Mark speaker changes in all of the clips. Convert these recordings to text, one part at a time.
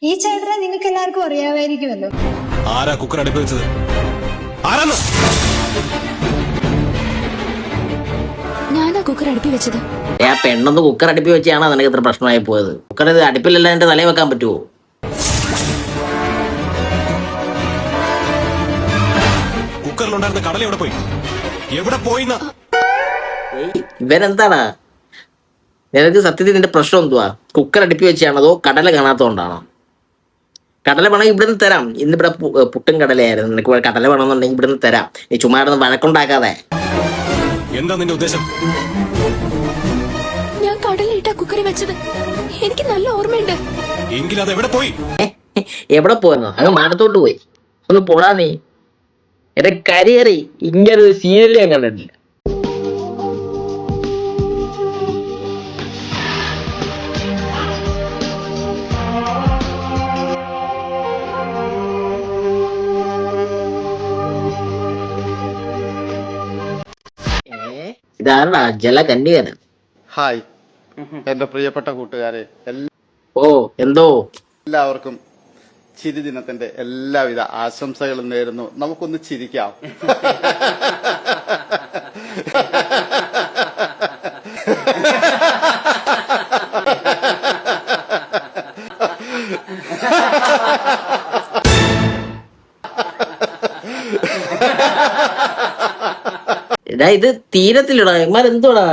Speaker 1: ഈ ചേട്ടനെ നിങ്ങൾക്ക് എല്ലാവർക്കും അറിയാമായിരിക്കുമല്ലോ.
Speaker 2: ആരാ കുക്കർ അടുപ്പ് വെച്ചത്? ആരാന്ന്?
Speaker 3: ഞാനാ കുക്കർ അടുപ്പി വെച്ചത്.
Speaker 4: ആ പെണ്ണൊന്ന് കുക്കർ അടുപ്പി വെച്ചാണോ നിനക്ക് ഇത്ര പ്രശ്നമായി പോയത്? കുക്കർ ഇത് അടുപ്പിലല്ല എന്റെ തലയിൽ വെക്കാൻ പറ്റുമോ?
Speaker 2: കുക്കറിലുണ്ടായിരുന്ന കടല എവിടെ പോയി? എവിടെ പോയി?
Speaker 4: ഇവരെന്താടാ? നിനക്ക് സത്യത്തിൽ നിന്റെ പ്രശ്നം എന്തുവാ? കുക്കർ അടുപ്പി വെച്ചാണോ അതോ കടല കാണാത്തോണ്ടാണോ? കടല വേണമെങ്കിൽ ഇവിടുന്ന് തരാം. ഇന്നിവിടെ പുട്ടും കടലയായിരുന്നു. നിനക്ക് കടല വേണമെന്നുണ്ടെങ്കിൽ ഇവിടുന്ന് തരാം. നീ ചുമ്മാ വഴക്കുണ്ടാക്കാതെ.
Speaker 2: എന്താ നിന്റെ ഉദ്ദേശം?
Speaker 3: ഞാൻ കടലിട്ട കുക്കറി വെച്ചത് എനിക്ക് നല്ല ഓർമ്മയുണ്ട്.
Speaker 2: എങ്കിൽ അത് എവിടെ പോയി?
Speaker 4: എവിടെ പോയെന്നോ? അങ്ങ് മാനത്തോട്ട് പോയി. ഒന്ന് പോടാ നീ. എന്റെ കരിയറി ഇങ്ങനൊരു സീരിയലേ ഞാൻ കണ്ടിട്ടില്ല. ഇതാണോ ജലകന്യകൻ?
Speaker 5: ഹായ് എന്റെ പ്രിയപ്പെട്ട കൂട്ടുകാരെ,
Speaker 4: ഓ എന്തോ
Speaker 5: എല്ലാവർക്കും ചിരിദിനത്തിന്റെ എല്ലാവിധ ആശംസകളും നേരുന്നു. നമുക്കൊന്ന് ചിരിക്കാം.
Speaker 4: എടാ ഇത് തീരത്തിലടാ. ഇമാരെന്തോടാ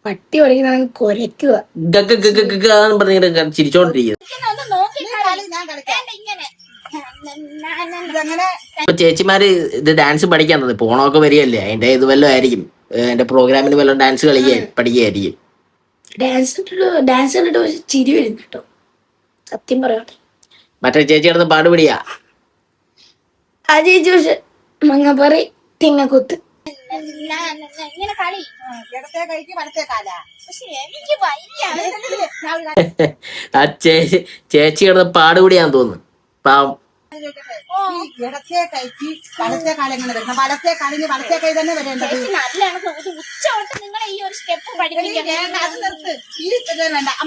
Speaker 1: പട്ടി ഓടിക്കുന്ന കൊരയ്ക്കുക.
Speaker 4: പറഞ്ഞിട്ട് ചിരിച്ചോണ്ടിരിക്കുന്നത്. ഇപ്പൊ ചേച്ചിമാര് ഇത് ഡാൻസ് പഠിക്കാൻ തന്നെ പോണമൊക്കെ വരികയല്ലേ, അതിന്റെ ഇത് വല്ലതും ആയിരിക്കും. എന്റെ പ്രോഗ്രാമിന് വല്ലതും ഡാൻസ് പഠിക്കുകയായിരിക്കും.
Speaker 1: ഡാൻസ് കണ്ടിട്ട് ചിരി വരും കേട്ടോ, സത്യം പറയട്ടെ.
Speaker 4: മറ്റേ ചേച്ചി കിടന്ന് പാടുപിടിയാ.
Speaker 1: ആ ചേച്ചി പക്ഷെ മങ്ങപ്പറി തിങ്ങക്കുത്ത്.
Speaker 4: ആ ചേച്ചി കിടന്ന് പാടുപിടിയാന്ന് തോന്നുന്നു. പാവം.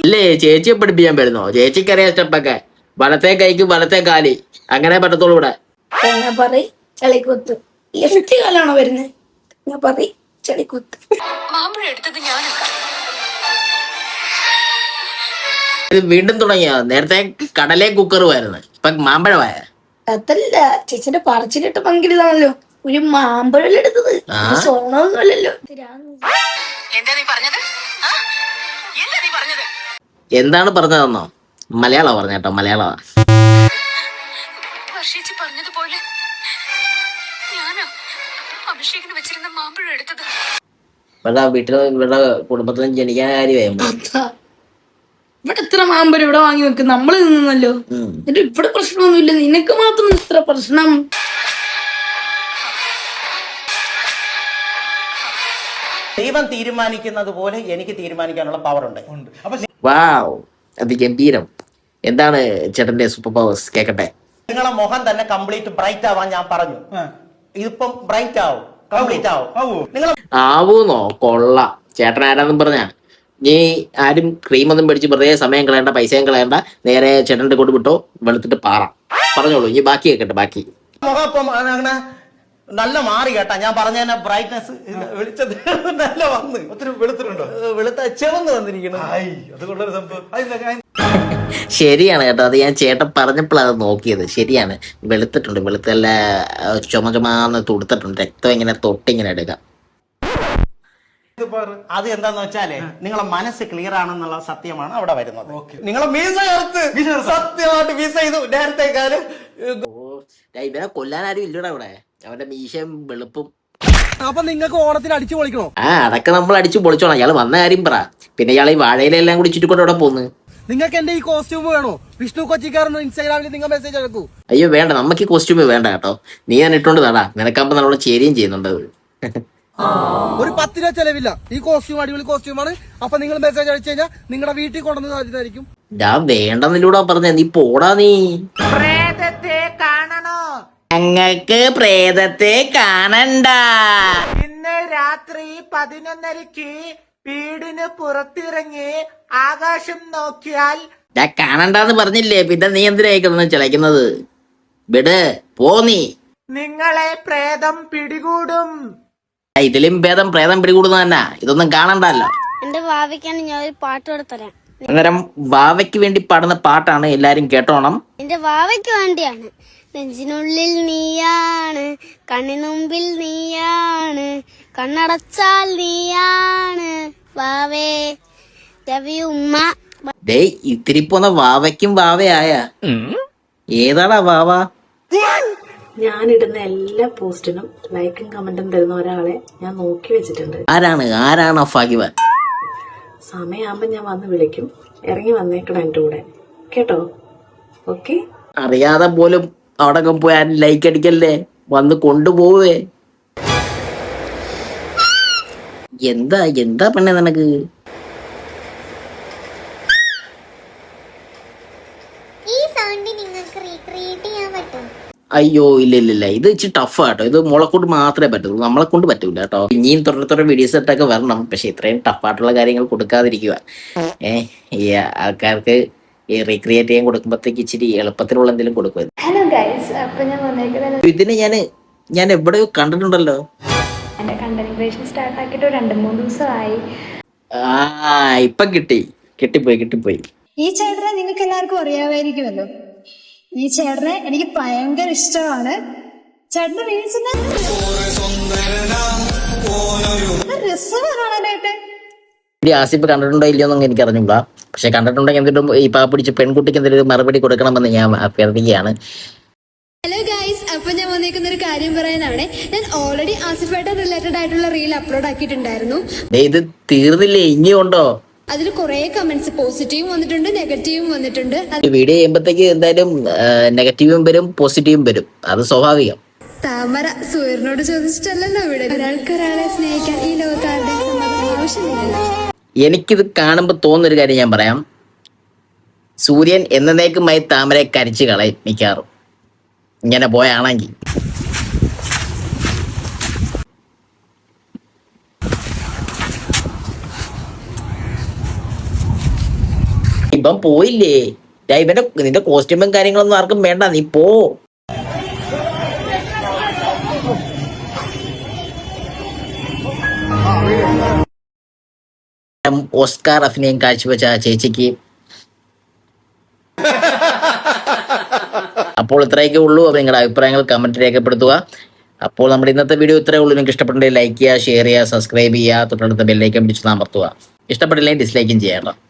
Speaker 4: അല്ലേ ചേച്ചിയെ പഠിപ്പിക്കാൻ പറ്റുന്നോ? ചേച്ചിക്കറിയാം സ്റ്റെപ്പൊക്കെ. വലത്തെ കൈക്ക് വലത്തെ കാല്, അങ്ങനെ പറ്റത്തുള്ളൂ ഇവിടെ.
Speaker 1: തേങ്ങാപ്പറി ചളിക്കുത്ത്. ലെഫ്റ്റ് കാലാണോ വരുന്നത്? തേങ്ങാപ്പറി ചളിക്കുത്ത്.
Speaker 3: മാമ്പഴം എടുത്തത് ഞാനാ.
Speaker 4: ഇത് വീണ്ടും തുടങ്ങിയ. നേരത്തെ കടലേ കുക്കറുമായിരുന്നു, ഇപ്പൊ മാമ്പഴമായ.
Speaker 1: അതല്ല, ചേച്ചിന്റെ പറച്ചിലിട്ട് പങ്കിടുതാണല്ലോ. ഒരു മാമ്പഴം എടുത്തത്, സ്വർണ്ണമൊന്നും അല്ലല്ലോ.
Speaker 4: എന്താണ് പറഞ്ഞതെന്നോ? മലയാളം പറഞ്ഞേട്ടോ, മലയാളമാ.
Speaker 3: പറഞ്ഞതുപോലെ ഞാനാ അഭിഷേകിന് വെച്ചിരുന്ന മാമ്പഴം എടുത്തത്.
Speaker 4: ഇവിടെ വീട്ടിൽ ഇവിടെ കുടുംബത്തിലും ജനിക്കാൻ കാര്യമായി.
Speaker 1: ഇവിടെ എത്ര മാമ്പഴം ഇവിടെ വാങ്ങി വെക്കും, നമ്മള് നിന്നല്ലോ. എന്നിട്ട് ഇവിടെ പ്രശ്നമൊന്നുമില്ല, നിനക്ക് മാത്രം ഇത്ര പ്രശ്നം.
Speaker 6: ദൈവം തീരുമാനിക്കുന്നത് പോലെ എനിക്ക് തീരുമാനിക്കാനുള്ള പവർ ഉണ്ട്.
Speaker 4: വാവ്, അതിഗംഭീരം. എന്താണ് ചേട്ടന്റെ സൂപ്പർ പവേഴ്സ്? കേക്കട്ടെ.
Speaker 6: നിങ്ങളെ മുഖം തന്നെ കംപ്ലീറ്റ് ബ്രൈറ്റ് ആവാൻ ഞാൻ പറഞ്ഞു. ഇതിപ്പം ബ്രൈറ്റ് ആവും, കംപ്ലീറ്റ് ആവും. നിങ്ങൾ
Speaker 4: ആവൂന്നോ? കൊള്ളാം. ചേട്ടൻ ആരാന്നും പറഞ്ഞ നീ ആരും ക്രീമൊന്നും മേടിച്ച് വെറുതെ സമയം കളയണ്ട, പൈസയും കളയണ്ട. നേരെ ചേട്ടന്റെ കൊണ്ട് വിട്ടോ, വെളുത്തിട്ട് പറഞ്ഞോളൂ. ഇനി ബാക്കി കേക്കട്ടെ. ബാക്കി
Speaker 6: മുഖം ഇപ്പം അങ്ങനെ നല്ല മാറി കേട്ടാ. ഞാൻ പറഞ്ഞ ബ്രൈറ്റ്നെസ് വെളിച്ചത് നല്ല വന്ന് ഒത്തിരി വെളുത്തിട്ടുണ്ടോ? വെളുത്ത ചെവന്ന് വന്നിരിക്കണം.
Speaker 4: ശരിയാണ് കേട്ടോ. അത് ഞാൻ ചേട്ടൻ പറഞ്ഞപ്പോഴാണ് അത് നോക്കിയത്. ശരിയാണ്, വെളുത്തിട്ടുണ്ട്. വെളുത്തല്ല ചുമന്ന് തുടുത്തിട്ടുണ്ട്. രക്തം ഇങ്ങനെ തൊട്ടിങ്ങനെ എടുക്കാം.
Speaker 6: അത് എന്താന്ന് വെച്ചാലേ നിങ്ങളെ മനസ്സ് ക്ലിയർ ആണെന്നുള്ള സത്യമാണ് അവിടെ വരുന്നത്. നിങ്ങളെ മീസ ചേർത്ത് സത്യമായിട്ട് മീസ ചെയ്തു നേരത്തെ കാലം.
Speaker 4: ഇവനെ കൊല്ലാനാരും ഇല്ലടാ ഇവിടെ. അവന്റെ മീശയും വെളുപ്പും.
Speaker 7: അപ്പൊ നിങ്ങൾക്ക് ഓണത്തിന് അടിച്ചു പൊളിക്കണോ?
Speaker 4: അതൊക്കെ നമ്മൾ അടിച്ചു പൊളിച്ചോളാം. ഇയാള് വന്ന കാര്യം പറ. പിന്നെ ഇയാൾ ഈ വാഴയിലെല്ലാം കൂടി ചുറ്റിക്കൊണ്ട് ഇവിടെ പോന്ന്.
Speaker 7: നിങ്ങൾക്ക് എന്റെ ഈ കോസ്റ്റ്യൂം വേണോ? വിഷ്ണു കൊച്ചിക്കാരൻ ഇൻസ്റ്റാഗ്രാമിൽ നിങ്ങൾ മെസ്സേജ് അയക്കൂ.
Speaker 4: അയ്യോ വേണ്ട, നമുക്ക് ഈ കോസ്റ്റ്യൂം വേണ്ട കേട്ടോ. നീ ഞാൻ ഇട്ടോണ്ട് നടാ. നിനക്കാകുമ്പോ നമ്മളോട് ചേരുകയും ചെയ്യുന്നുണ്ട്.
Speaker 7: ഒരു 10 രൂപ ചെലവില്ല. ഈ കോസ്റ്റ്യൂം അടിപൊളി കോസ്റ്റ്യൂമാണ്. അപ്പൊ നിങ്ങൾ മെസ്സേജ് അയച്ചു കഴിഞ്ഞാൽ നിങ്ങളുടെ വീട്ടിൽ കൊണ്ടുവന്ന് സാധിക്കുന്നതായിരിക്കും.
Speaker 4: ഞാൻ വേണ്ടെന്നില്ലൂടാ പറഞ്ഞ. നീ പോടാ നീ.
Speaker 8: പ്രേതത്തെ കാണണോ?
Speaker 4: ഞങ്ങൾക്ക് പ്രേതത്തെ കാണണ്ട.
Speaker 8: ഇന്ന് രാത്രി 11:30 വീടിന് പുറത്തിറങ്ങി ആകാശം നോക്കിയാൽ
Speaker 4: ഞാൻ കാണണ്ടെന്ന് പറഞ്ഞില്ലേ, പിന്നെ നീ എന്തിനായിക്കൊന്ന് ചിലക്കുന്നത്? വിട്, പോ നീ.
Speaker 8: നിങ്ങളെ പ്രേതം പിടികൂടും.
Speaker 4: ഇതിലും ഭേദം പ്രേതം പിടികൂടുന്ന തന്നെ. ഇതൊന്നും കാണണ്ടല്ലോ.
Speaker 9: എന്റെ ഭാവിക്കാണ് ഞാൻ ഒരു പാട്ട് കൂടെ തരാം.
Speaker 4: അന്നേരം വാവയ്ക്ക് വേണ്ടി പാടുന്ന പാട്ടാണ്, എല്ലാരും കേട്ടോണം.
Speaker 9: എന്റെ ഭാവയ്ക്ക് വേണ്ടിയാണ്. നെഞ്ചിനുള്ളിൽ നീയാണ്, കണ്ണിനുമ്പിൽ നീയാണ്, കണ്ണടച്ചാൽ നീയാണ് വാവേ രവി ഉമ്മ.
Speaker 4: ഡേ, ഇത്തിരി പോന്ന വാവയ്ക്കും വാവയായ. ഏതാടാ വാവ?
Speaker 10: ഞാനിടുന്ന എല്ലാ പോസ്റ്റിനും ലൈക്കും കമന്റും തരുന്ന ഒരാളെ ഞാൻ നോക്കി വെച്ചിട്ടുണ്ട്.
Speaker 4: ആരാണ് ആ ഭാഗ്യവാൻ?
Speaker 10: സമയമാകുമ്പോ ഞാൻ വന്ന് വിളിക്കും. ഇറങ്ങി വന്നേക്കണം എന്റെ കൂടെ, കേട്ടോ? ഓക്കെ.
Speaker 4: അറിയാതെ പോലും അവിടെ പോയി ആരും ലൈക്ക് അടിക്കല്ലേ, വന്ന് കൊണ്ടുപോവേ. എന്താ പെണ്ണെ നിനക്ക്?
Speaker 9: ഈ സൗണ്ട് നിങ്ങൾക്ക് റീക്രിയേറ്റ് ചെയ്യാൻ പറ്റും?
Speaker 4: അയ്യോ ഇല്ല, ഇത് ഇച്ചിരി ടഫാട്ടോ. ഇത് മോളെ കൊണ്ട് മാത്രമേ പറ്റുള്ളൂ, നമ്മളെ കൊണ്ട് പറ്റൂല കേട്ടോ. ഇനിയും തുടരെ വീഡിയോസ് ഇട്ടൊക്കെ വരണം, പക്ഷെ ഇത്രയും ടഫായിട്ടുള്ള കാര്യങ്ങൾ കൊടുക്കാതിരിക്കുക. ഈ ആൾക്കാർക്ക് ഈ റീക്രിയേറ്റ് ചെയ്യാൻ കൊടുക്കുമ്പോഴത്തേക്ക് ഇച്ചിരി എളുപ്പത്തിലുള്ള എന്തെങ്കിലും കൊടുക്കും.
Speaker 3: ഹലോ ഗൈസ്, അപ്പൊ ഞാൻ വന്നേക്കുന്നത്
Speaker 4: ഇതിന് ഞാൻ എവിടെയോ കണ്ടിട്ടുണ്ടല്ലോ.
Speaker 3: എന്റെ കണ്ടന്റ് ക്രിയേഷൻ സ്റ്റാർട്ട് ആക്കിയിട്ട് 2-3 ദിവസമായി.
Speaker 4: ഇപ്പൊ കിട്ടിപ്പോയി.
Speaker 11: ഈ ചേട്ടനെ നിങ്ങൾക്ക് എല്ലാവർക്കും അറിയാമായിരിക്കുമല്ലോ. ഈ ചേട്ടനെ എനിക്ക് ഭയങ്കര ഇഷ്ടമാണ്. ചേട്ടന്റെ റീൽസ് രസമാണ് കാണാനായിട്ട്.
Speaker 4: ആസിഫ് കണ്ടിട്ടുണ്ടോ ഇല്ലയോന്നൊന്നും എനിക്ക് അറിഞ്ഞൂടാ, പക്ഷെ കണ്ടിട്ടുണ്ടെങ്കിൽ എന്തിട്ടും ഈ പിടിച്ച പെൺകുട്ടിക്ക് എന്തെങ്കിലും മറുപടി കൊടുക്കണമെന്ന് ഞാൻ അഭ്യർത്ഥിക്കുകയാണ്.
Speaker 11: ഹലോ ഗൈസ്, അപ്പൊ ഞാൻ വന്നേക്കുന്ന ഒരു കാര്യം പറയാനാണ്. ഞാൻ ഓൾറെഡി ആസിഫായിട്ട് റിലേറ്റഡ് ആയിട്ടുള്ള റീൽ അപ്ലോഡ് ആക്കിയിട്ടുണ്ടായിരുന്നു.
Speaker 4: ഇത് തീർന്നില്ലേ, ഇനിയുണ്ടോ?
Speaker 11: അതിൽ കുറെ കമന്റ്സ് പോസിറ്റീവും വന്നിട്ടുണ്ട്, നെഗറ്റീവും വന്നിട്ടുണ്ട്.
Speaker 4: വീഡിയോ ചെയ്യുമ്പോഴത്തേക്ക് എന്തായാലും നെഗറ്റീവും വരും, പോസിറ്റീവും വരും, അത് സ്വാഭാവികം.
Speaker 11: താമര സൂര്യനോട് ചോദിച്ചിട്ടല്ലല്ലോ ഇവിടെ. ഒരാൾക്ക് ഒരാളെ സ്നേഹിക്കാൻ ഈ ലോകത്താരുടെ സമ്മതം ആവശ്യമില്ലല്ലോ.
Speaker 4: എനിക്കിത് കാണുമ്പോൾ തോന്നുന്നൊരു കാര്യം ഞാൻ പറയാം. സൂര്യൻ എന്നേക്കുമായി താമരയെ കരിച്ചു കളയും മിക്കാറും, ഇങ്ങനെ പോയാണെങ്കിൽ. ഇപ്പം പോയില്ലേ, നിന്റെ കോസ്റ്റ്യൂമും കാര്യങ്ങളൊന്നും ആർക്കും വേണ്ട, നീ പോ. ഓസ്കാർ അഭിനയം കാഴ്ചവെച്ച ചേച്ചിക്ക് അപ്പോൾ ഇത്രയൊക്കെ ഉള്ളൂ. അപ്പോൾ നിങ്ങളുടെ അഭിപ്രായങ്ങൾ കമന്റ് രേഖപ്പെടുത്തുക. അപ്പോൾ നമ്മുടെ ഇന്നത്തെ വീഡിയോ ഇത്രയേ ഉള്ളൂ. നിങ്ങൾക്ക് ഇഷ്ടപ്പെട്ടുണ്ടെങ്കിൽ ലൈക്ക് ചെയ്യുക, ഷെയർ ചെയ്യുക, സബ്സ്ക്രൈബ് ചെയ്യുക, തൊട്ടടുത്ത ബെല്ലൈക്കൻ പിടിച്ച് അമർത്തുക. ഇഷ്ടപ്പെട്ടില്ലെങ്കിൽ ഡിസ്ലൈക്കും ചെയ്യാം.